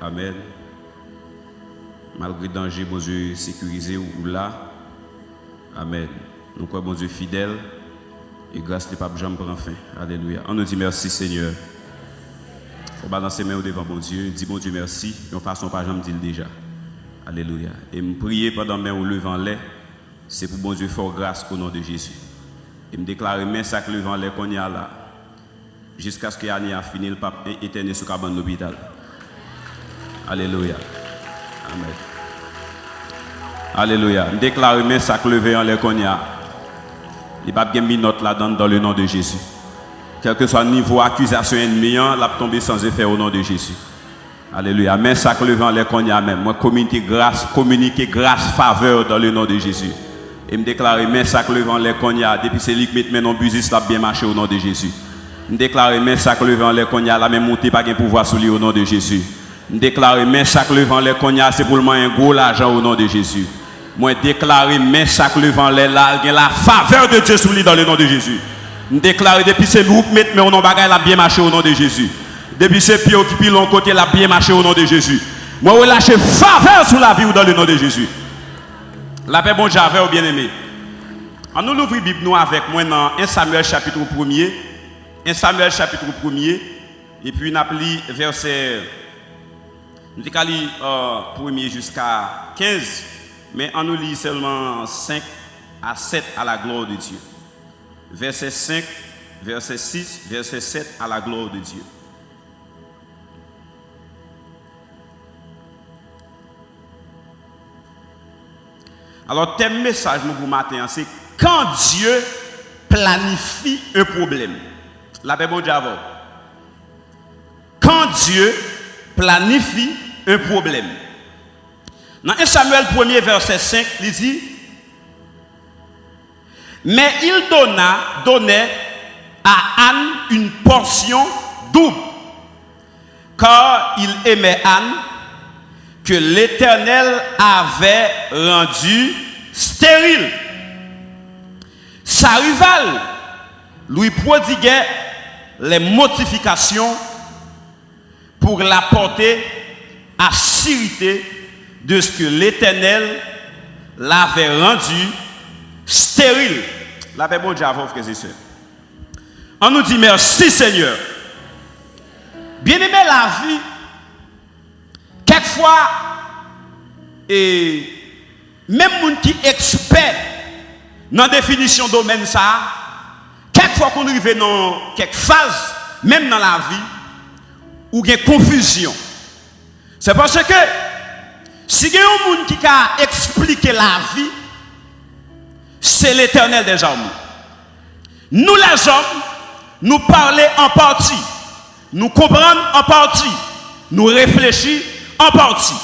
Amen. Malgré le danger, bon Dieu sécurisé ou là. Amen. Nous croyons, bon Dieu fidèle. Et grâce n'est pas jamais prendre fin. Alléluia. On nous dit merci Seigneur. Il faut balancer mes mains devant bon Dieu. Dis bon Dieu merci. De façon pas jamais dire déjà. Alléluia. Et me prier pendant mes au levant l'air. C'est pour bon Dieu faire grâce au nom de Jésus. Et me déclarer mes sacs levant l'air qu'on y a là. Jusqu'à ce qu'il y a fini le pape éternel sous cabane l'hôpital. Alléluia. Amen. Alléluia. Me déclarer mes sacs levés en l'air qu'on y a. Il n'y a pas de minute là-dedans dans le nom de Jésus. Quel que soit le niveau d'accusation ennemi, la tomber sans effet au nom de Jésus. Alléluia. Mais ça que le vent les qu'on y a même. Moi communiquer grâce, faveur dans le nom de Jésus. Et me déclarer mais ça que le vent les qu'on y a depuis c'est lui qui met maintenant business là bien marché au nom de Jésus. Me déclarer mais ça que le vent les qu'on y a la même montée pas de pouvoir sur lui au nom de Jésus. Me déclarer mais ça que le vent les qu'on y a c'est pour le moins un gros l'argent au nom de Jésus. Moi déclarer mais chaque levant les là la faveur de Dieu sur lui dans le nom de Jésus. Je déclare depuis c'est nous qui mettons mais on bagaille la bien marché au nom de Jésus. Depuis c'est pieds qui pilent côté la bien marché au nom de Jésus. Moi relâche faveur sur la vie dans le nom de Jésus. La paix bon Dieu avec bien aimé. On nous ouvre Bible nous avec moi dans 1 Samuel chapitre 1er. 1 Samuel chapitre 1er et puis on a lu verset nous décalé 1er jusqu'à 15. Mais on nous lit seulement 5 à 7 à la gloire de Dieu. Verset 5, verset 6, verset 7 à la gloire de Dieu. Alors, thème message nous vous matin, c'est quand Dieu planifie un problème. La paix bon Dieu avant. Quand Dieu planifie un problème. Dans 1 Samuel 1er verset 5, il dit mais il donnait à Anne une portion double, car il aimait Anne que l'Éternel avait rendue stérile. Sa rivale lui prodiguait les mortifications pour la porter à s'irriter de ce que l'Éternel l'avait rendu stérile. La paix bon Dieu à vos frères et sœurs. On nous dit merci Seigneur. Bien aimé la vie, quelquefois, et même les gens qui sont experts dans la définition de domaine ça, quelquefois qu'on arrive dans quelques phases, même dans la vie, où il y a confusion. C'est parce que si il y a un monde qui a expliqué la vie, c'est l'Éternel des armées. Nous les hommes, nous parlons en partie, nous comprenons en partie, nous réfléchissons en partie.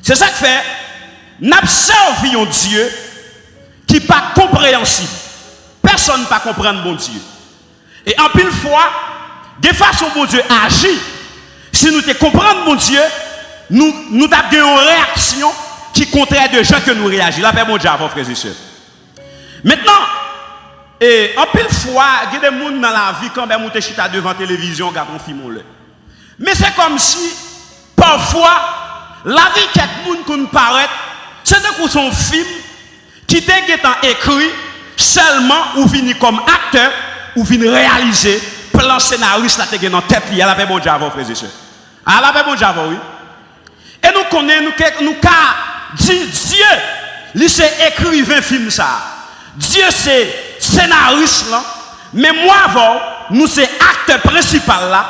C'est ça que fait, nous observons un Dieu qui n'est pas compréhensible. Personne ne peut comprendre bon Dieu. Et en pile fois, de façon bon Dieu agit, si nous te comprenons bon Dieu, nous avons une réaction qui est contraire de gens que nous réagissons. La paix mon Dieu, frères et sœurs. Maintenant, en pile fois, il y a des gens dans la vie quand même ils sont devant la télévision, regardent un film. Mais c'est comme si, parfois, la vie de quelqu'un qui nous paraît, c'est un film qui est écrit seulement ou venu comme acteur ou venu réaliser plan scénariste là dans la tête. Il y a la paix bon Dieu, frères et sœurs. Ah, la paix bon Dieu, oui. Et nous connaissons, nous dit Dieu, lui c'est écrivain film ça. Dieu c'est scénariste là, mais moi avant, nous c'est acteur principal là.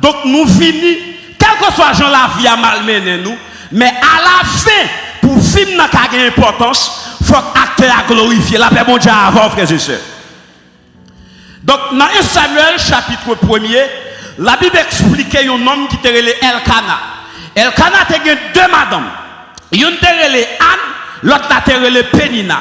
Donc nous venons, quel que soit Jean la vie à malmener nous, mais à la fin, pour film n'a pas d'importance, il faut que l'acteur a glorifié. La paix bon Dieu avant, frères et sœurs. Donc dans 1 Samuel chapitre 1er, la Bible explique un homme qui était appelé Elkana. Elkana était deux madames. Une était appelée Anne, l'autre était appelée Pénina.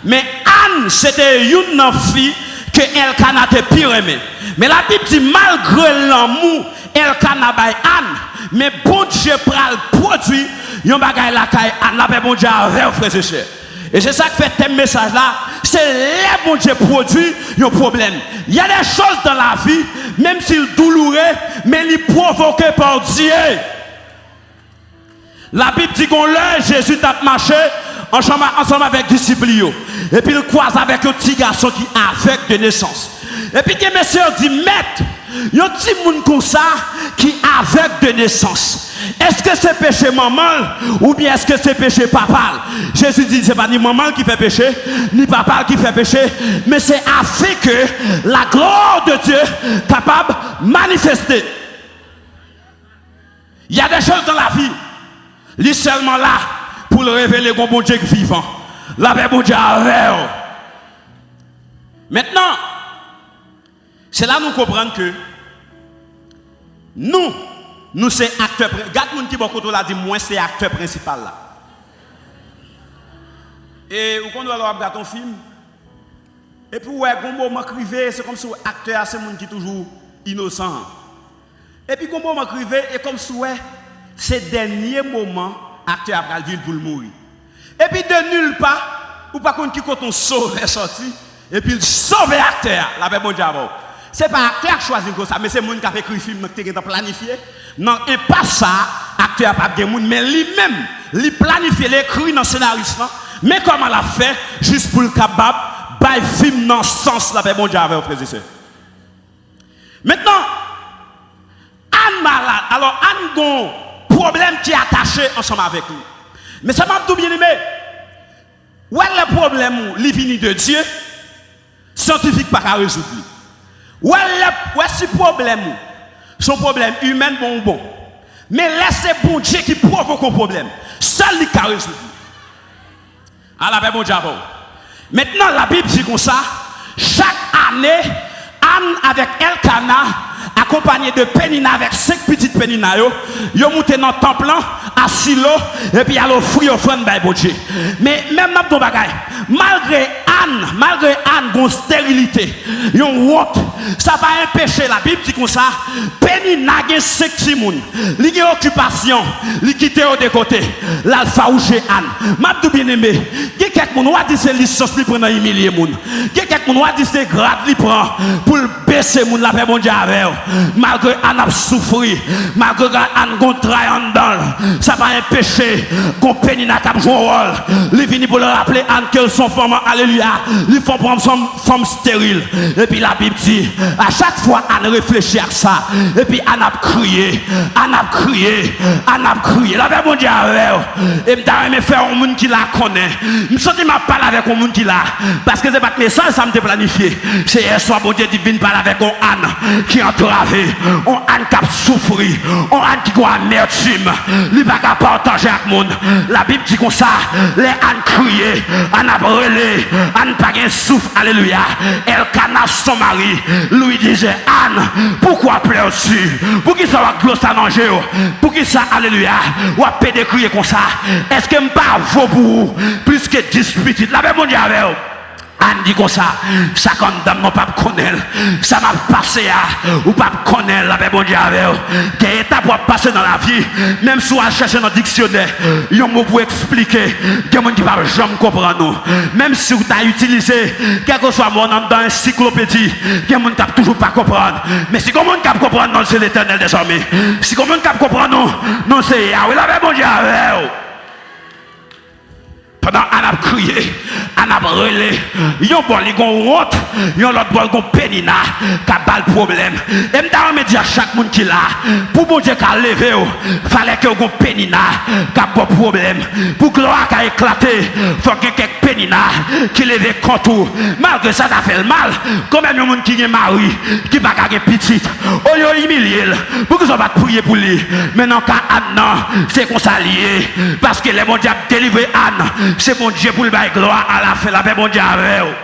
Mais Anne, c'était une fille que Elkana était pire aimée. Mais la Bible dit, malgré l'amour, Elkana by Anne, mais bon Dieu pral produit, yon bagay la caille Anne, la paix bon Dieu avec frères et sœurs. Et c'est ça que fait tes messages là, c'est les bon Dieu produit, yon problème. Il y a des choses dans la vie, même s'il douloureux, mais il provoqué par Dieu. La Bible dit qu'on l'a, Jésus t'a marché ensemble avec les disciples. Et puis il croise avec un petit garçon qui est aveugle de naissance. Et puis que monsieur dit, maître, il y a un petit monde comme ça qui est aveugle de naissance. Est-ce que c'est péché maman ou bien est-ce que c'est péché papa? Jésus dit, ce n'est pas ni maman qui fait péché, ni papa qui fait péché, mais c'est afin que la gloire de Dieu capable de manifester. Il y a des choses dans la vie, il est seulement là pour le révéler comme bon Dieu vivant. La paix bon Dieu avec. Maintenant, c'est là que nous comprenons que nous c'est acteur. Regarde mon qui beaucoup l'a dit, moi c'est acteur principal là. Et quand on regarde ton film, et puis ouais, quand on m'écrivait, c'est comme si l'acteur c'est mon qui est toujours innocent. Et puis quand on m'écrivait, et comme si ouais, c'est dernier moment, l'acteur a pris pour le mourir. Et puis de nulle part, ou pas qu'on qui quand on sauve est sorti, et puis il sauve l'acteur, la paix bon Dieu. Ce n'est pas l'acteur qui choisit comme ça, mais c'est le monde qui a écrit le film qui a planifié. Non, et pas ça, l'acteur n'a pas de monde, mais lui-même, il planifie, il écrit dans le scénario. Mais comment l'a fait, juste pour le capable, il film dans le sens, la paix bon Dieu avec frères et sœurs. Maintenant, Anne malade, alors Anne a un problème qui est attaché ensemble avec lui. Mais ça m'a tout bien aimé. Où est le problème, il vient de Dieu, scientifique pas qu'à résoudre. Où est ce problème? Son problème humain, bon. Mais laissez bon Dieu qui provoque un problème. Seul lui qui a résolu. À la paix, bon Dieu. Maintenant, la Bible dit comme ça, chaque année, Anne avec Elkana, accompagné de Pénina avec 5 petites Pénina, ils monté dans le temple à Silo et puis ils offrir offrande par bon Dieu. Mais même dans ton bagage, malgré Anne, une stérilité, une honte, ça va empêcher la Bible dit comme ça, Pénina a 5 petits moun, il a occupation, il quitte de côté, l'alpha ou chez Anne. M'a tout bien aimé. Il y a quelques moun qui dit c'est licence li prend humilier moun. Il y a quelques moun qui dit c'est grade li prend pour baisser moun la paix bon Dieu avec. Malgré Anne a souffert, malgré Anne a travaillé en dedans, ça va empêcher qu'on Pénina qui a joué un rôle. Il vient pour le rappeler Anne qu'elle sont femmes, alléluia, ils font prendre son femme stérile. Et puis la Bible dit, à chaque fois Anne réfléchit à ça, et puis Anne a crié, la paix bon Dieu avec. Et je vais faire un monde qui la connaît. Je sens que je parle avec un monde qui la, parce que c'est pas que mes soeurs, ça me planifié. C'est hier soir, bon Dieu, divine parle avec un Anne qui entravé, on Anne qui a souffert, on Anne qui a amertume, il va pas partager avec le monde. La Bible dit comme ça, les Anne crié, Anne a brûlé, Anne pas de souffle, alléluia. Elkana, son mari, lui disait, Anne, pourquoi pleures-tu? Pour qui ça va gloss à manger? Pour qui ça, alléluia, ou à pédé crier comme ça? Est-ce que je ne pas vaut pour vous plus que 10 petites? La Bible dit avec vous. Anne dit comme ça, ça condamne mon pape connaître, ça m'a passé à, ou pape connaître, la paix bon Dieu avec vous. Quelle étape pour passer dans la vie, même si on cherche dans le dictionnaire, il y a un mot pour expliquer, il y a des gens qui ne peuvent jamais comprendre nous. Même si vous avez utilisé, quel que soit mon nom dans l'encyclopédie, il y a des gens qui ne peuvent toujours pas comprendre. Mais si comment on peut comprendre, non, c'est l'Éternel des armées. Si comment on peut comprendre, non, c'est Yahweh, la paix bon Dieu avec vous. Pendant Anne a crié, Anne a brûlé, ils ont bon, ils ont honte, ils ont l'autre bon, ils ont Pénina, qui a pas le problème. Et je me dis à chaque monde qui l'a, pour bon Dieu qui a levé, il fallait que vous Pénina, qui a pas de problème. Pour que gloire qui a éclaté, il faut que quelques Pénina qui lève contre. Malgré ça, ça fait le mal. Comme même un monde qui est mari, qui va gagner petite, au lieu humilié, pour que ça va prier pour lui. Maintenant, quand Anne, c'est qu'on s'allie, parce que les bon Dieu a délivré Anne. C'est mon Dieu pour le bail gloire à la fin, la paix mon Dieu avec vous.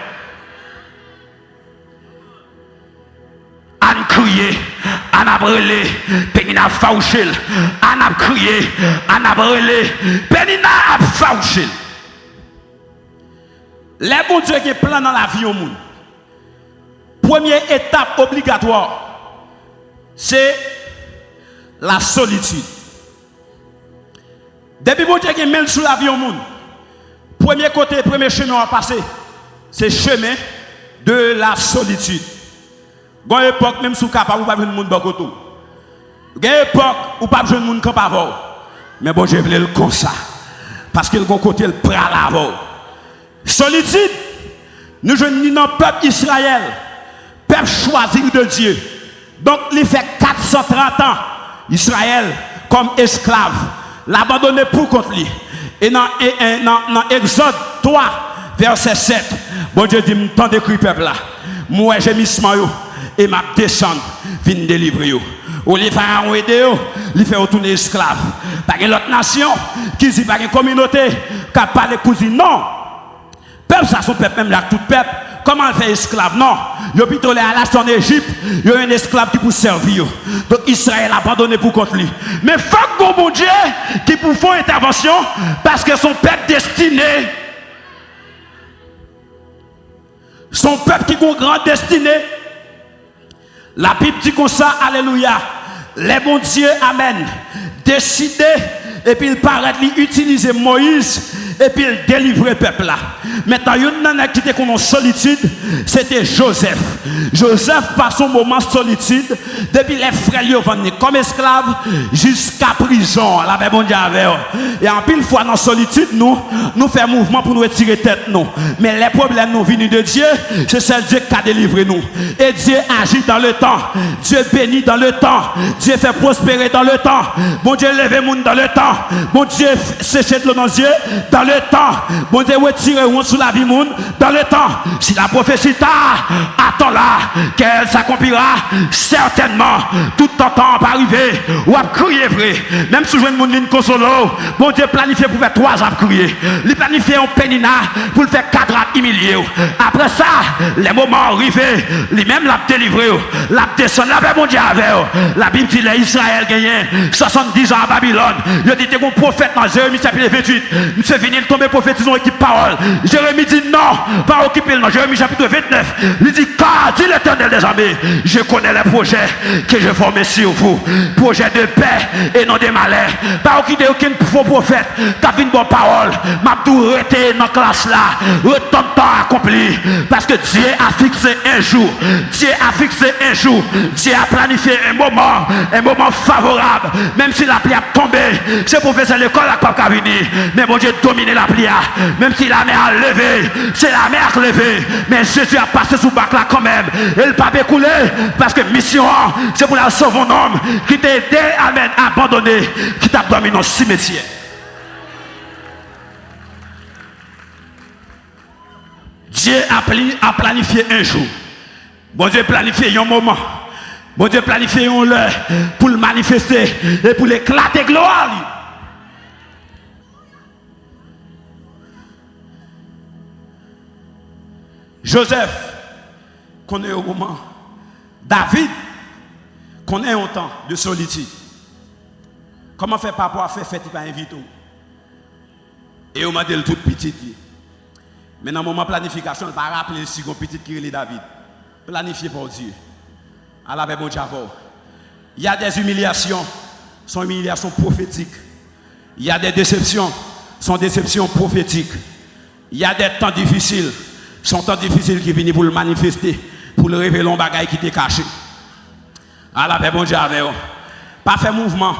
Anne crié, Anne a brûlé, Pénina a fauché, Anne a crié, Anne a brûlé, Pénina a fauché. Les bons Dieu qui est plein dans la vie au monde. Première étape obligatoire, c'est la solitude. Depuis bon Dieu qui mène sur la vie au monde. Premier côté, premier chemin à passer, c'est le chemin de la solitude. Dans l'époque, même si vous n'avez pas besoin de monde dans côté. Dans l'époque, vous n'avez pas besoin de monde qui pas. Mais bon, je voulais le comme ça. Parce qu'il a un côté le prêt à l'avant. Solitude, nous jeunes dans le peuple Israël, peuple choisi de Dieu. Donc, il fait 430 ans, Israël, comme esclave, l'abandonner pour contre lui. Et dans Exode 3, verset 7, bon Dieu dit, tant d'écrit peuple là, moi j'ai mis ce maillot et m'a descendu, viens délivrer yo. Ou les pharaons aidé il fait retourner esclave. Pas une autre nation qui dit pas une communauté qui a parlé pour dire non. Peuple ça son peuple même là tout peuple. Comment elle fait esclave? Non. Yo plutôt à l'âge en Égypte, il y a un esclave qui pour servir. Donc Israël a abandonné pour contre lui. Mais faut que bon Dieu qui pour faire intervention parce que son peuple destiné. Son peuple qui a une grande destinée. La Bible dit comme ça, alléluia. Les bons dieux, amen. Décidé, et puis il paraît utiliser Moïse, et puis il délivrer le peuple là. Maintenant, il y en a qui était en solitude, c'était Joseph. Joseph, par son moment de solitude, depuis les frères lui vendus comme esclave jusqu'à prison. La paix bon Dieu avec eux. Et en pile fois dans la solitude, nous faisons mouvement pour nous retirer tête nous. Mais les problèmes nous viennent de Dieu, c'est celle Dieu qui a délivré nous. Et Dieu agit dans le temps. Dieu bénit dans le temps. Dieu fait prospérer dans le temps. Bon Dieu lève le monde dans le temps. Bon Dieu séche de l'eau dans Dieu dans le temps. Bon Dieu retire sous la vie monde dans le temps. Si la prophétie t'a attends là qu'elle s'accomplira certainement. Tout le temps va arriver ou à crier vrai. Même si je veux une monde consolo, bon Dieu planifié pour faire 3 ans à crier. Il planifié un pénina pour le faire 4 ans humilié. Après ça, les moments arrivés, lui-même l'a délivré, l'a descendu, la bon Dieu avec. La Bible dit les Israël gagné 70 ans à Babylone. Il dit que un prophète dans Jérémie chapitre 28, monsieur venu tomber prophétiser une équipe parole. Jérémie dit non, pas occuper dans Jérémie chapitre 29. Il dit car dit l'Éternel des armées, je connais les projets que je formé sur vous, projets de paix et non de malheur. Pas occuper aucun faux prophète qui a une bonne parole. M'a tout arrêté dans la classe là, autant de temps accompli parce que Dieu a fixé un jour. Dieu a fixé un jour. Dieu a planifié un moment favorable. Même si la pluie a tombé, c'est professeur de l'école qui n'a pas venir. Mais mon Dieu domine la pluie. Même si la mer a levé, c'est la mer qui a levé. Mais Jésus a passé sous bac là quand même. Et le pape est coulé parce que mission, c'est pour la sauver un homme qui t'a aidé, amen, abandonné, qui t'a dormi dans le cimetière. Dieu a planifié un jour. Bon Dieu a planifié un moment. Bon Dieu a planifié un heure pour le manifester et pour l'éclater gloire. Joseph connaît au moment. David connaît un temps de solitude. Comment faire papa faire fête, il pas invité. Et on m'a dit le tout petit. Mais dans le moment de planification, il ne va pas rappeler si on petit qui est David. Planifié par Dieu. À la bon Dieu. Il y a des humiliations, sont humiliations prophétiques. Il y a des déceptions, sont déceptions prophétiques. Il y a des temps difficiles, sont temps difficiles qui viennent pour le manifester, pour le révéler un bagage qui était caché. À la bon Dieu. Pas faire mouvement,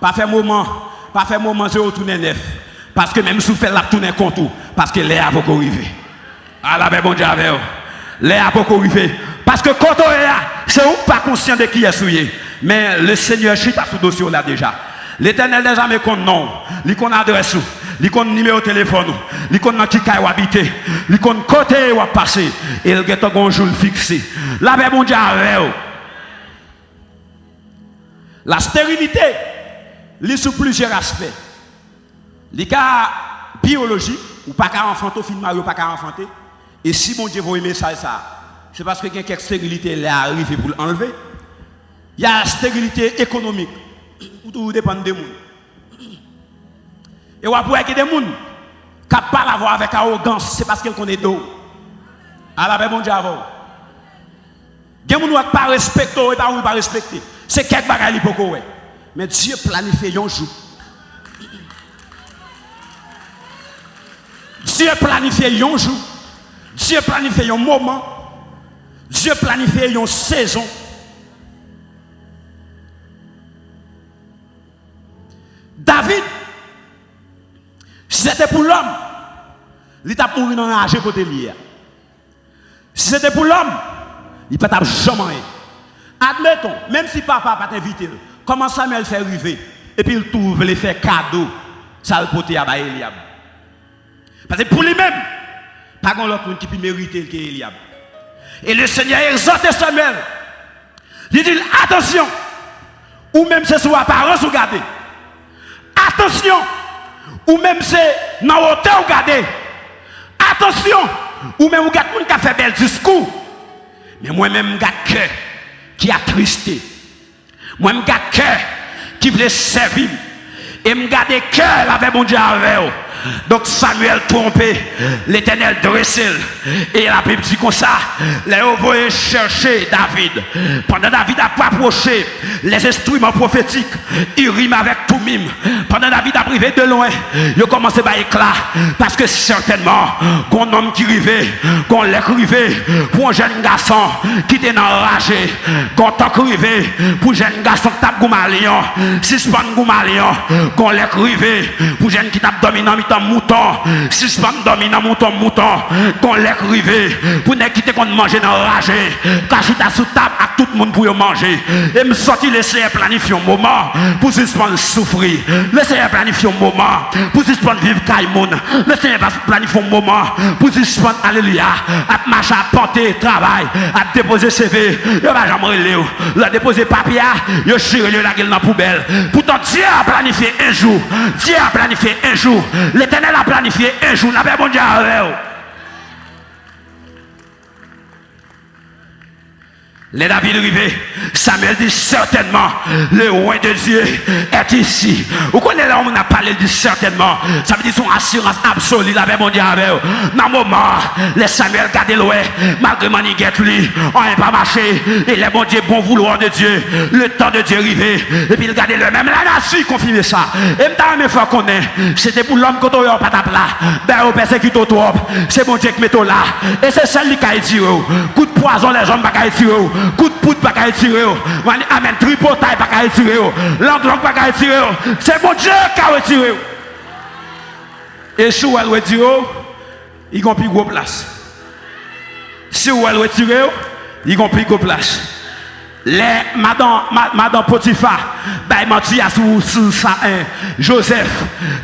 pas faire moment, je retourne neuf. Parce que même si vous faites la tournée contre vous, parce que l'air a beaucoup arrivé. À la bon Dieu. L'air a beaucoup arrivé. Parce que quand on est là, c'est vous pas conscient de qui est souillé. Mais le Seigneur chute à ce dossier là déjà. L'Éternel des armées compte nom, il compte adresse, il compte numéro de téléphone, il compte dans qui vous habitez, il compte côté où vous passez, et il a un jour fixé. La paix, mon Dieu, la stérilité, il y a sous plusieurs aspects. Les cas biologiques, ou pas qu'à enfanter, film Mario, pas qu'à enfanter. Et si mon Dieu vous aimez ça, c'est parce que quelques stérilisité est arrivée pour l'enlever. Il y a la stérilité économique, où tout dépend des gens. Et on voit qu'il y a des gens qui ne peuvent pas l'avoir avec arrogance, c'est parce qu'ils connaissent d'eau. À la paix, mon Dieu, avant. Il y a des gens qui ne pas respecter et pas respecter. C'est quelque chose qui est mais Dieu planifie un jour. Dieu planifie un jour. Dieu planifie un moment. Dieu planifie une saison. David Si c'était pour l'homme, il t'a mouru dans un côté lié. Si c'était pour l'homme, il ne peut pas jamais. Admettons, même si papa n'a pas t'invité, comment Samuel fait arriver et puis il trouve les faire cadeau, ça le poté à Eliab. Parce que pour lui-même, pas grand l'autre qui peut mériter que Eliab. Et le Seigneur exhorte Samuel. Il dit attention, ou même c'est sous apparence ou garder. Attention, ou même c'est dans hauteur ou garder. Attention, ou même vous gardez qui a fait bel discours. Mais moi-même, je cœur qui a tristé. Moi-même, je cœur qui voulait servir. Et je garde cœur avec mon Dieu avec vous. Donc Samuel trompé, l'Éternel dressé. Et la Bible dit comme ça, les envoyés chercher David. Pendant David a approché les instruments prophétiques, il rime avec tout mime. Pendant David a privé de loin, il a commencé à éclat. Parce que certainement, qu'on homme qui rivait, qu'on l'a rivé pour un jeune garçon qui était enragé, qu'on t'a rivé pour un jeune garçon qui tape Goumalion, suspend Goumalion, qu'on l'a rivé pour un jeune qui tape dominant mouton, suspend dominant mouton, qu'on l'a rivé pour ne quitter qu'on manger dans rage, car si t'as sous table à tout le monde pour manger. Et me sortir laisser planifier un moment pour suspendre souffrir, laisser planifier un moment pour suspendre vivre Kaimoun, laisser planifier un moment pour suspendre alléluia, à marcher, à porter travail, à déposer CV, il va jamais relire, il déposer papier, il chire la gueule dans la poubelle. Pourtant Dieu a planifié un jour, Dieu a planifié un jour. L'Éternel a planifié un jour, la paix bon Dieu avec vous. Les David arrivés, Samuel dit certainement, le roi de Dieu est ici. Vous connaissez là où on a parlé de certainement, ça veut dire son assurance absolue, la paix bon Dieu avec vous. Dans le moment, les Samuel gardent loin, malgré Maniguette lui, on n'a pas marché, et les bon Dieu, bon vouloir de Dieu, le temps de Dieu arrivé, et puis il gardait le même, la nation confirme ça. Et même fois qu'on est, c'était pour l'homme qu'on a pas ta plat, ben on persécute trop, c'est bon Dieu qui met là, et c'est celle qui a tiré, coup de poison les hommes pas tiré. Coup de poudre pas qu'à tirer, amen, tripotaille pas qu'à tirer, langue pas qu'à tirer, c'est mon Dieu qui a retiré. Et si vous retirez, ils ont plus gros place. Si vous retirez, ils ont plus gros place. Les madame Potiphar, ben menti à sous ça Joseph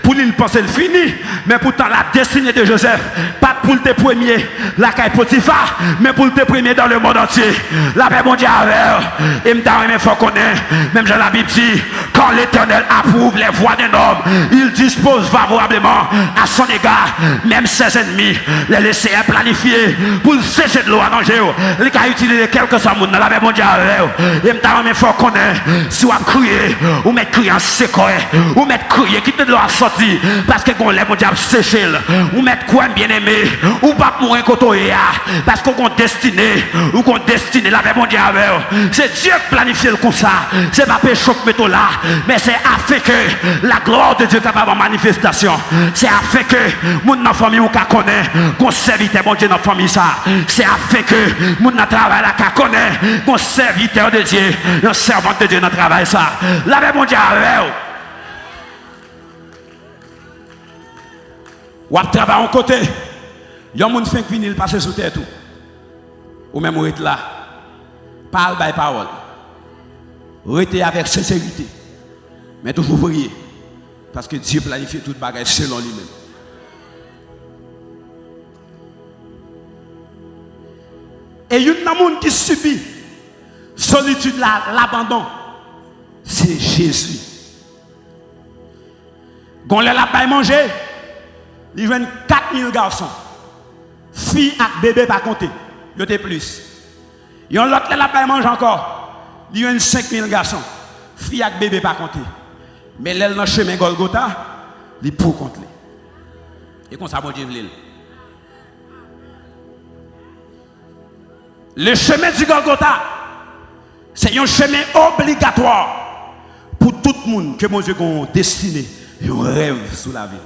pour lui penser le fini, mais pourtant la destinée de Joseph pas pour le premier la caille Potiphar, mais pour le premier dans le monde entier. La paix bon Dieu avec et me faut connaître, même dans la Bible dit quand l'Éternel approuve les voies d'un homme, il dispose favorablement à son égard, même ses ennemis, les laisser planifier pour sécher de l'eau à danger. Les cas utiliser quelques secondes dans la paix bon Dieu avec et me faut connaître si on crier ou mettre crier en séquoia ou mettre crier qui te doit sortir parce que qu'on lève mon diable séché ou mettre quoi bien aimé ou pas mourir côté parce qu'on destiné ou qu'on destiné la paix mon diable c'est Dieu qui planifie le comme ça c'est pas péché que mettons là mais c'est afin que la gloire de Dieu capable en manifestation c'est afin que mon dans famille ou ka connaît qu'on serviteur bon Dieu dans famille ça c'est afin que mon dans travail là ka connaît qu'on serviteur de Dieu, un servant de Dieu dans le travail ça. La paix mon Dieu avec vous. Ou à travailler en côté, il y a un monde qui fait venir passer sous terre tout. Ou même vous êtes là. Parle by parole. Restez avec sincérité. Mais toujours prier. Parce que Dieu planifie toute bagage selon lui-même. Et il y a un monde qui subit solitude, l'abandon, c'est Jésus. Quand les lapins manger, ils viennent 4000 garçons. Filles et bébés pas compter. Il y a plus. Il y a l'autre les lapins mangent encore. Ils viennent 5000 garçons. Filles et bébés pas compter. Mais l'aile dans le chemin Golgotha, ils pour compter. Et comme ça, bon Dieu veut. Le chemin du Golgotha, c'est un chemin obligatoire pour tout le monde que mon Dieu a destiné, un rêve sous la vie.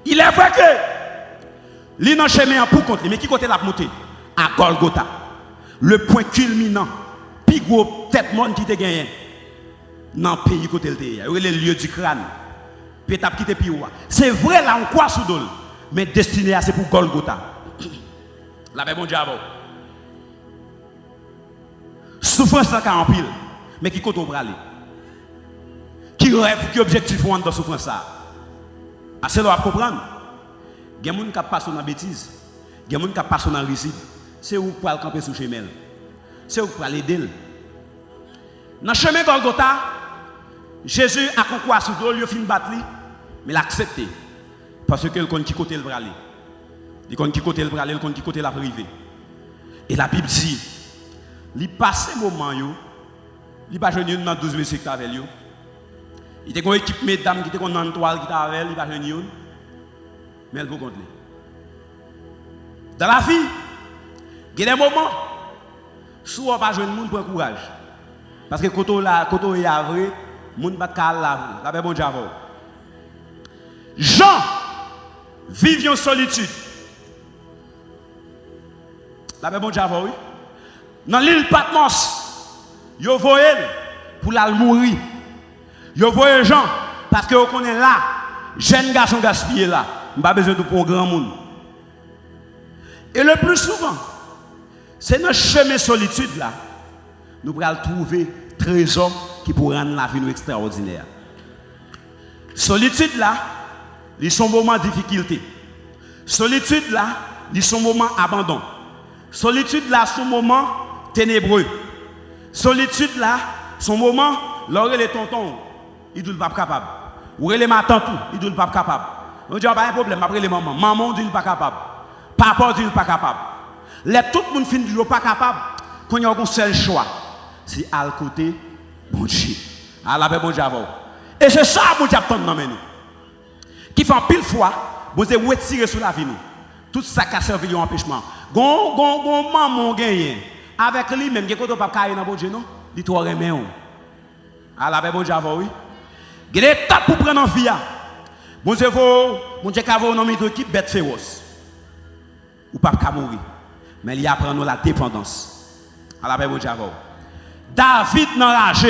Il est vrai que l'île dans chemin pour compte, mais qui côté la montée? À Golgotha. Le point culminant, plus gros tête monde qui te gagné dans le pays côté le lieu du crâne. puis t'as quitté Pioua. C'est vrai là on croit sous dol, mais destiné c'est pour Golgotha. La paix bon Dieu. Souffrance ça en pile, mais qui compte au bras qui rêve, qui objectif dans la souffrance ça. Assez là à comprendre. Il y a des gens qui passent dans la bêtise, il y a des gens qui passent dans le récit. C'est où pour aller camper sous chemin. C'est où pour aller aider. Dans le chemin Golgotha, Jésus a concouru sous l'eau, il a fini de battre, mais il a accepté. Parce que il connaît qui côté le bras. Il connaît qui côté le bras, il connaît qui côté la privée. Et la Bible dit, il passe un moment, il n'a pas jeune dans 12 000 secteurs avec lui. Il était une équipe mesdames qui était dans une toile qui était avec lui, il n'a pas jeune, mais elle peut compter. Dans la vie, il y a des moments, si on n'a pas jeune, monde prend courage. Parce que quand on est vrai, le monde va la la bon Dieu. Jean vivait en solitude. La bon Dieu, oui. Dans l'île Patmos, il voyait pour la mourir. Il voyait Jean parce que vous connaissez là, jeune garçon gaspillé là, il n'a pas besoin de pour grand monde. Et le plus souvent, c'est notre chemin solitude là, nous pourrons trouver trésor qui pourra rendre la vie nous extraordinaire. Solitude là, ils sont moments de difficulté. Solitude là, ils sont moments abandon. Solitude là, son moment ténébreux. Solitude là, son moment, l'oreille les tontons, ils ne sont pas capables. Ou les matins tout, ils ne sont pas capables. On dit pas un problème après les mamans. Maman dit pas capable. Papa dit pas capable. Les tout le monde finit dit pas capable. Quand il y a un seul choix, c'est à côté bon Dieu. À la bon Dieu. Et c'est ça bon Dieu attend dans nous. Qui fait pile fois, vous avez retiré sur la vie nous. Tout ça qui a servi à empêchement. Gon maman gagne avec lui même qui côté pas cailler dans bon Dieu non, il toi remet on. À la bon Dieu oui. Il y a des étapes pour prendre en vie. Bon Dieu cavo non mais équipe bête féroce. Ou pas mourir. Mais il apprend la dépendance. À la bon Dieu. David dans la rage,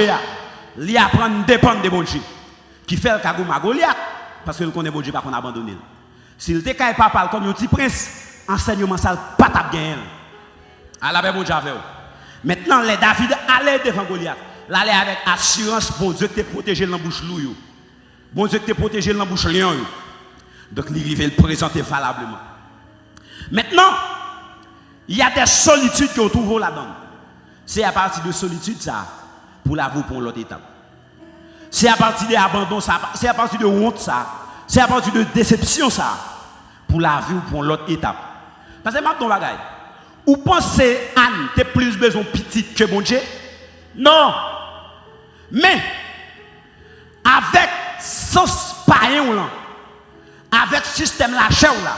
il apprend de dépendre de bon Dieu. Qui fait le kagouma Goliath parce qu'il connaît bon Dieu pas qu'on abandonné. S'il te caille papa comme un petit prince, enseignement ça pas t'a gagner. À la bon Dieu. Maintenant les David allait devant Goliath. Là aller avec assurance bon Dieu te protéger dans la bouche loup. Bon Dieu te protéger dans la bouche lion. Donc il va le présenter valablement. Maintenant, il y a des solitudes qu'on trouve là-dedans. C'est à partir de solitude ça pour la vous pour l'autre étape. C'est à partir de l'abandon ça, c'est à partir de honte ça, c'est à partir de déception ça pour la vie ou pour l'autre étape. Parce que maintenant bagaille, ou pensez Anne, t'es plus besoin petite que bon Dieu? Non. Mais avec sens païen là, avec système la chair là,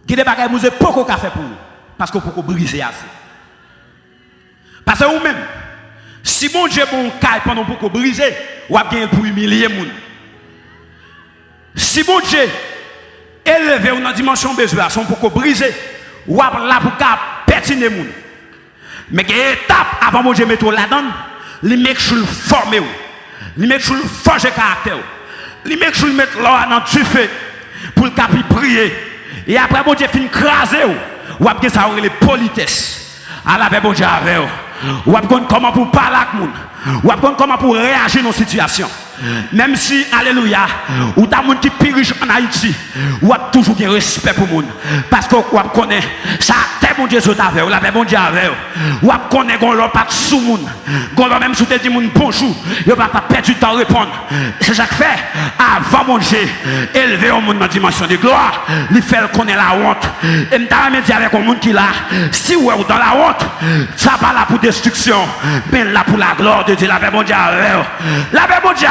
il y a des bagages que vous n'avez pas fait pour vous. Parce que vous pouvez briser assez. Parce que vous-même, si bon Dieu bon caille pendant que vous briser, vous avez gagné pour humilier les gens. Si bon Dieu élevé dans la dimension besoin, pour que briser, vous avez là pour pétiner les gens. Mais il y a une étape avant bon Dieu mettre là-dedans, il met sur le former, il met sur le forger caractère, il met sur le mettre là dans le feu pour le capi prier. Et après, bon Dieu finit craser, ou après ça, on a les politesses. À la bon Dieu avec ou après comment pour parler avec les gens, ou après comment pour réagir dans une situation. Même si, alléluia, ou t'as des gens qui périchent en Haïti, ou a toujours du respect pour les gens. Parce que vous connaissez, ça a bon Dieu sur ta vie, ou la bon Dieu avec ou a connaissez qu'on l'a pas sous le monde, qu'on l'a même sous te dit bonjour, il va pas perdre du temps à répondre. C'est ça que fait, avant mon Dieu, élever au monde dans la dimension de gloire, il fait connaître la honte. Et nous avons dit avec le monde qui là, si vous êtes dans la honte, ça va là pour destruction, mais là pour la gloire de Dieu, la bon Dieu avec la bon Dieu.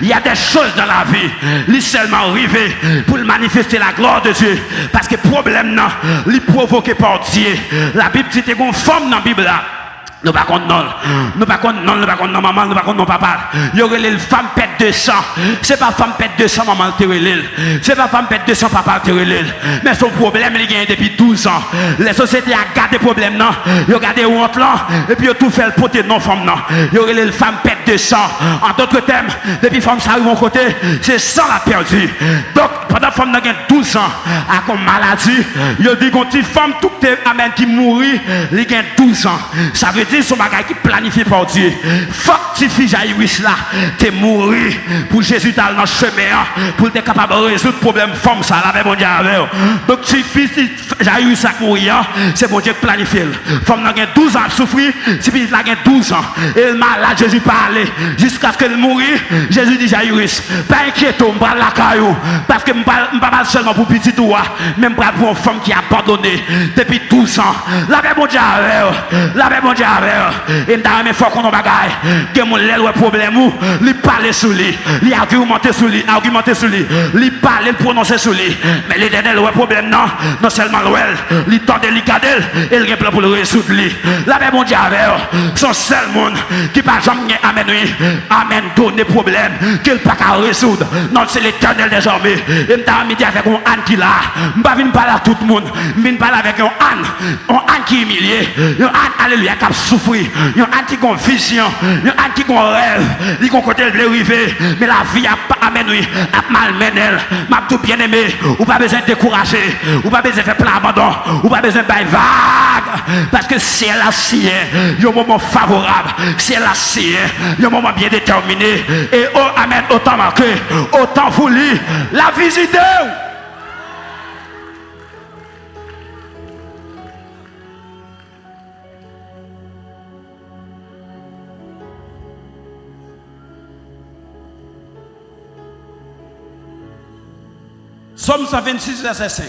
Il y a des choses dans la vie, il seulement arrivé pour manifester la gloire de Dieu. Parce que le problème, il est provoqué par Dieu. La Bible dit qu'il y a une forme dans la Bible là. Nous pas contre non, nous pas contre non, nous pas contre non maman, nous pas contre non papa. Yo relé le femme pète de sang. C'est pas femme pète de sang maman te relé. C'est pas femme pète de sang papa te relé. Mais son problème il gagne depuis 12 ans. Les sociétés a gardé problème non, yo gardé honte là et puis yo tout fait le poter non femme non. Yo relé le femme pète de sang. En d'autres termes, depuis femme ça arrive mon côté, c'est sang la perdu. Donc pendant femme n'a gagne 12 ans à comme maladie, yo dit qu'on petite femme tout amen qui mourit, il gagne 12 ans. Ça veut dire son bagage qui planifié par Dieu. Faut que tu fais Jairus là, tu es mourir pour Jésus dans le chemin pour être capable de résoudre le problème femme ça là mon Dieu avec. Donc tu fais Jairus à mourir, c'est mon Dieu qui planifie. Femme n'a 12 ans à souffrir, si puis il a 12 ans et le malade Jésus parlait jusqu'à ce qu'elle mourit, Jésus dit Jairus, pas inquiète, on va la caillou parce que je ne pas seulement pour petit toi, même pour une femme qui a abandonné depuis 12 ans. La paix mon Dieu avec, la paix mon Dieu avec. Et dans mes fois qu'on a bagaille, que mon lèvre problème ou, il parle sur lui, il argumente sur lui, il parle, il prononce sur lui. Mais l'éternel ouais problème non seulement l'ouel, il tend délicat et il plan pour le résoudre lui. La paix mon Dieu avec, son seul monde qui pas jamais amène donner problème qu'il pas qu'à résoudre. Non c'est l'éternel des armées. Et m'ta midi avec un âne qui là, m'pa venir parler à tout le monde, m'vinn parler avec un âne qui est humilié, un âne alléluia qui a souffert, un âne qui a vision, un âne qui a rêve, il a côté de arriver, mais la vie a pas amené, a malmené, m'a tout bien aimé, ou pas besoin de décourager, ou pas besoin de faire plein abandon, ou pas besoin de bailler vague, parce que si elle a scié, il y a un moment favorable, si elle a scié, il y a un moment bien déterminé, et oh amen, autant marqué, autant voulu, la visite. Somme 126, verset 5.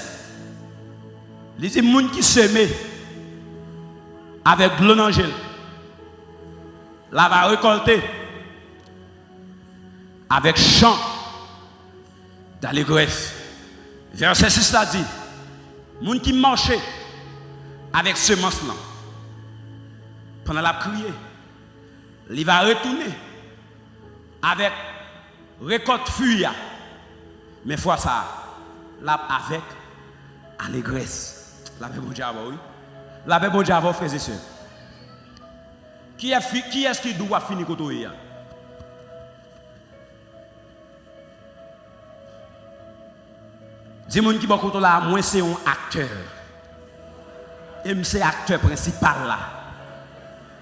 Il dit, moun qui sème avec l'eau d'angèle, la va récolter avec chant d'allégresse. Verset 6 là dit, moun qui marchait avec semence là, pendant la prière, il va retourner avec récolte fuya. Mais fois ça, là avec allégresse. La paix bon Dieu, oui. La paix bon Dieu, frères et sœurs. Qui est-ce qui doit finir côté? Dis-moi qui est là, moi c'est un acteur. Et c'est acteur principal là.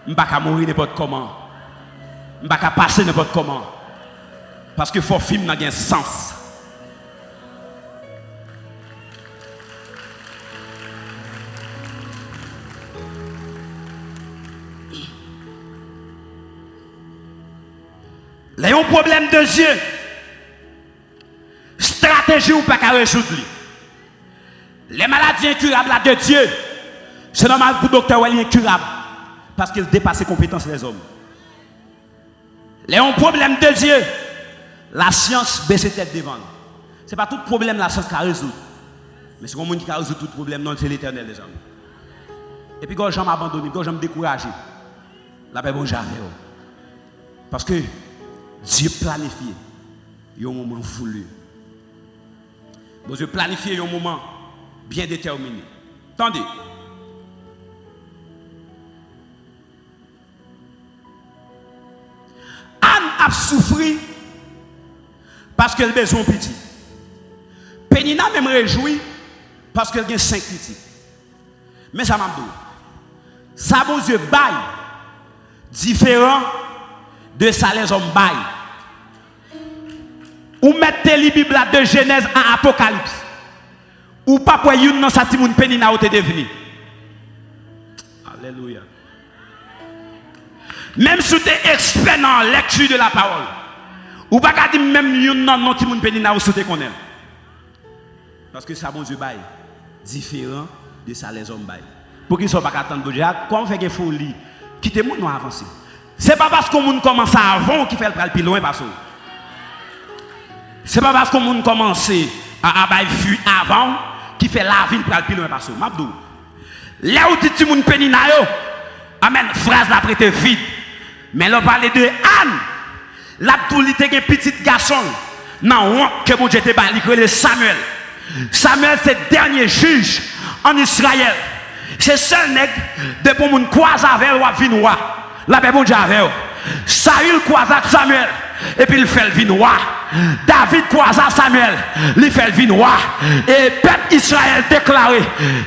Je ne peux pas mourir n'importe comment. Je ne peux pas passer n'importe comment. Parce que faut film n'a un sens. Là, il y a un problème de yeux. Stratégie ou pas qu'à résoudre. Les maladies incurables là de Dieu, c'est normal pour le docteur est incurable. Parce qu'il dépasse les compétences des hommes. Là, il y a un problème de Dieu. La science baisse tête devant. Ce n'est pas tout problème la science qui a résoudre. Mais c'est comme qui a résoudre tout problème, non, c'est l'éternel des hommes. Et puis quand j'aime abandonner, quand j'aime décourager, la paix bon j'avais. Parce que Dieu planifie un moment voulu. Bon, Dieu planifie un moment bien déterminé. Attendez. Anne a souffert parce qu'elle a besoin de petit. Pénina même réjouit parce qu'elle a 5 petits. Mais ça m'a dit, ça bon Dieu bail différent de ça les hommes bail. Ou mettez la Bible de Genèse à Apocalypse. Ou pas pour yon dans sa timoun pénina ou te devenu. Alléluia. Même si tu es expert dans la lecture de la parole. Ou pas qu'à dire même yon dans non timoun pénina ou si tu connais. Parce que ça bon Dieu bail différent de ça les hommes bail. Pour qu'ils ne soient pas attendre de Dieu, quand on fait des folies, quittez moun non avancer. C'est pas parce qu'on commence avant qu'il fait le plus loin parce que c'est pas parce qu'on commence à fuir avant qu'il fait la ville pour le plus loin parce que Mabdou. Là où dit moun pénina yo, Amen. Phrase la prête vide. Mais là, parler de Anne. La toulité qui est petit garçon. Non, que mon Dieu te bali, le Samuel. Samuel, c'est le dernier juge en Israël. C'est seul nègre de pour mon croise avec ou vin roi. La paix bon Dieu avec. Saül croise avec Samuel. Et puis il fait le vin roi. David croise avec Samuel. Il fait le vin roi. Et le peuple Israël déclaré.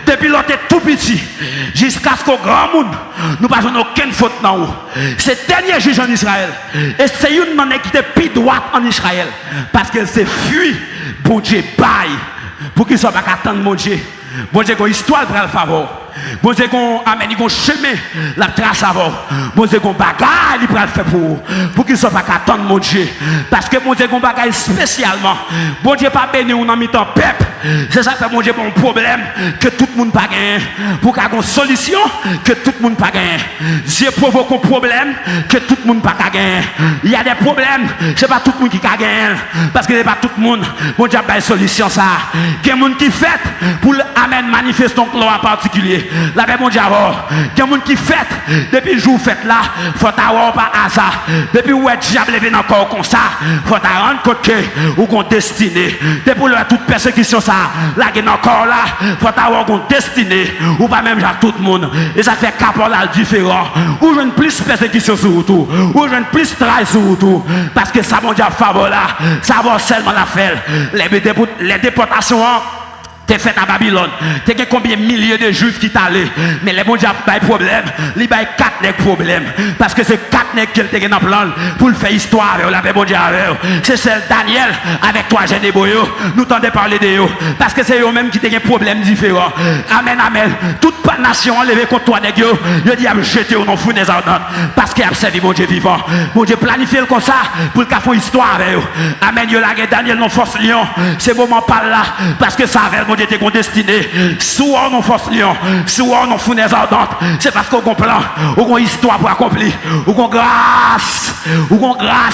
Depuis l'autre tout petit. Jusqu'à ce qu'au grand monde, nous n'avons aucune faute dans nous. C'est le dernier juge en Israël. Et c'est une manne qui était plus droite en Israël. Parce qu'elle s'est fui. Bon Dieu, bye. Pour qu'il ne soit pas qu'attendre mon Dieu. Bon Dieu, qu'on histoire pour le favor. Bon Dieu, qu'on amène un chemin, la trace avant. Bon Dieu, qu'on bagaille, il peut le faire pour qu'il ne soit pas qu'attendre mon Dieu. Parce que bon Dieu, qu'on bagaille spécialement. Bon Dieu, pas béni ou non, mis en peuple. C'est ça que mon Dieu, bon problème que tout le monde pas gagné. Pour qu'il y ait une solution que tout le monde pas gagné. Dieu provoque un problème que tout le monde pas gagné. Il y a des problèmes, c'est pas tout le monde qui a gagné. Parce que c'est pas tout le monde. Bon Dieu, pas une solution ça. Il y a des gens qui fait pour amener manifestation loi particulier. La paix mon Dieu avoir. Il y a des gens qui fait depuis le jour fait là, faut avoir pas hasard. Depuis où est diable vient encore comme ça, faut rendre compte que ou qu'on destiné. Depuis là toute persécution ça, là qui est encore là, faut avoir qu'on destiné ou pas même genre tout le monde. Et ça fait caporal différent. Ou je ne plus persécution sur tout, ou je ne plus travail sur tout parce que ça mon Dieu favor là, ça va seulement la faire. Les déportations t'es fait à Babylone. T'es combien de milliers de juifs qui t'allaient. Mais les bons diables pas de problème. Ils ont 4 problèmes. Parce que c'est 4 nègres qui étaient dans le plan pour le faire histoire avec la paix bon Dieu avec. C'est celle Daniel avec 3 jeunes boyo. Nous t'entendons parler de eux. Parce que c'est eux-mêmes qui ont des problèmes différents. Amen, amen. Toute nation enlevée contre toi nègres. Je dis à me jeter au nom fou des ardentes. Parce qu'il a servi mon Dieu vivant. Mon Dieu planifie comme ça pour le faire histoire avec eux. Amen. Yo la Daniel non force lion. C'est moment par là. Parce que ça avec mon Dieu était destiné. Soit non force lion, soit non fournaise ardente. C'est parce qu'on a un plan, ou une histoire pour accomplir, ou une grâce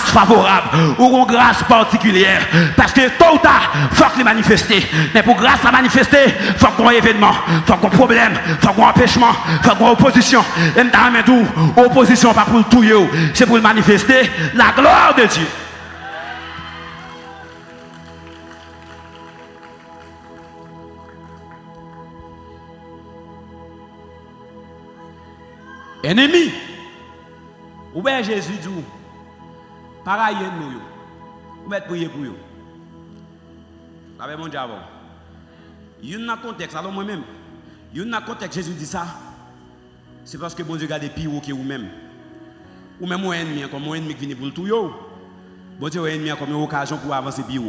favorable, ou une grâce particulière. Parce que tôt ou tard, il faut que les manifester. Mais pour grâce à manifester, il faut qu'on ait un événement, il faut qu'on ait un problème, il faut qu'on ait un empêchement, il faut qu'on ait une opposition. Et nous tout, opposition pas pour le tout, c'est pour manifester la gloire de Dieu. Ennemi, ou bien Jésus dit, pareil nous, ou bien prier pour eux. Avec mon Dieu avant. Il y a un contexte, alors moi-même, il y a un contexte, Jésus dit ça, c'est parce que bon Dieu garde pire que vous-même. Ou même mon ennemi, comme mon ennemi qui vient pour le tout, bon Dieu, ennemi comme une occasion pour avancer pire.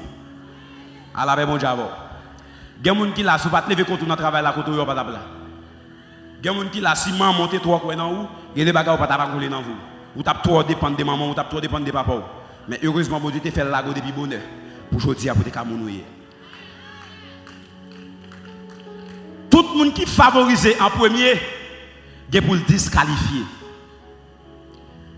Alors avec mon Dieu avant. Il y a des gens qui là, si vous ne lever contre notre travail, là, contre vous, pas d'abord. Il y a des gens qui là, si maman monte 3 coins dans vous, il y a des bagages qui ne pas rouler dans vous. Ou t'as trop dépendre de maman, ou t'as trop dépendre de papa. Mais heureusement, bon Dieu t'a fait le lago depuis bonheur. Pour aujourd'hui, pour te camonouiller. Tout le monde qui favorise en premier, il est pour le disqualifier.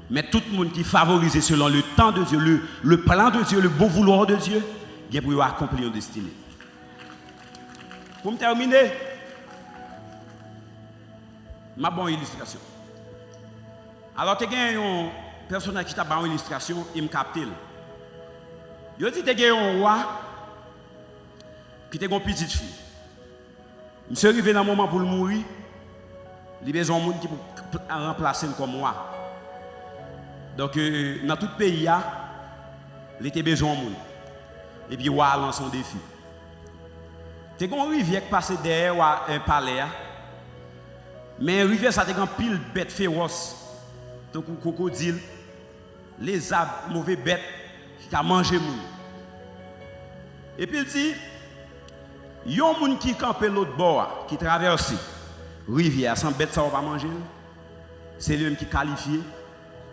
Mais tout le monde qui favorise selon le temps de Dieu, le plan de Dieu, le bon vouloir de Dieu, il est pour accomplir une destinée. Pour me terminer, ma bonne illustration. Alors, tu as un personnage qui t'a une illustration, il me capte. Je dis que tu as un roi qui a une petite fille. Je suis arrivé dans un moment pour le mourir. Il y a besoin de monde qui peut remplacer comme moi. Donc, dans tout pays, il y a besoin de monde. Et puis, le roi lance son défi. Tu as une rivière qui passe derrière un palais. Mais la rivière, ça a une pile de bêtes féroces. Donc, un crocodile, les arbres, mauvais bêtes qui ont mangé moun. Et puis il dit, il y a un monde qui campe l'autre bord, qui traverse la rivière, sans bête, ça va pas manger. C'est lui qui est qualifié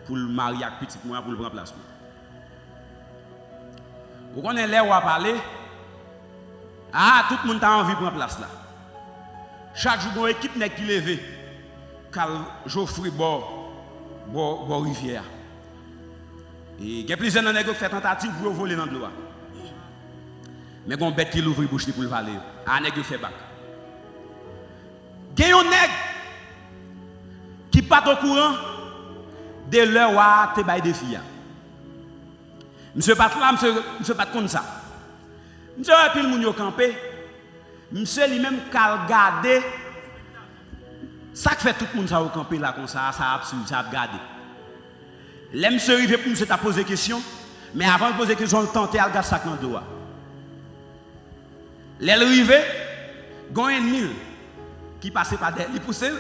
pour le marier avec petit moyen pour le remplacement. Vous connaissez l'air où à parler? Ah, tout le monde a envie de prendre place là. Chaque jour, il y a une équipe qui lève, car Geoffrey bord rivière. Et il y a plusieurs gens qui font tentative pour voler dans l'eau. Mais il y a une bête qui l'ouvre bouche pour le valer. Ah, nèg fait bac. Il y a un nèg qui pas au courant de l'heure où tu bail des filles. Monsieur pas là, monsieur pas comme ça. Monsieur a pile moun yo campé. Monsieur lui-même qu'al garder ça que fait tout le monde ça au campé là comme ça a suivi, ça a regardé. L'aime se rive pour monsieur t'a posé question, mais avant de poser question, le tenter à regarder ça dans le doigt. L'aile rive, gon ennemi qui passait par derrière, il poussait.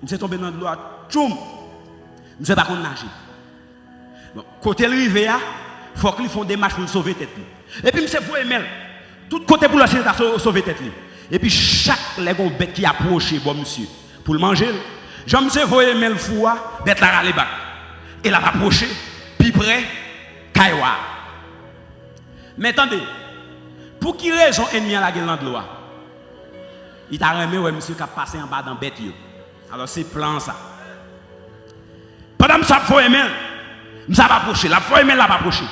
Monsieur tombé dans l'eau, tchoum. Monsieur pas contre nager. Bon, côté le rive là, faut qu'ils font des marches pour sauver tête. Et puis monsieur voye mel, tout côté pour la sauver tête. Et puis chaque legon bête qui approche bon monsieur pour le manger, Jean monsieur voye mel foua, bête la rale bac. Et la approché, puis près, Kaiwa. Mais attendez, pour qui raison ennemi à la gueule de l'eau? Il t'a remis, ouais, monsieur, qui a passé en bas dans bête. Alors c'est plan ça. Pendant que ça faut aimer, ça va approcher, la foi aimer, la va approcher.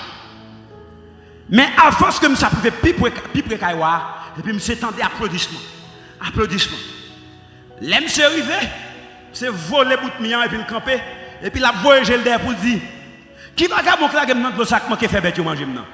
Mais à force que ça pouvait plus près Kaiwa, et puis monsieur tendait applaudissement. Applaudissement. L'aime monsieur arrivé, c'est voler bout de million et puis le camper. Et puis la voyager le derrière pour dire qui va gagner mon claque dans le sac qui fait bête manger maintenant.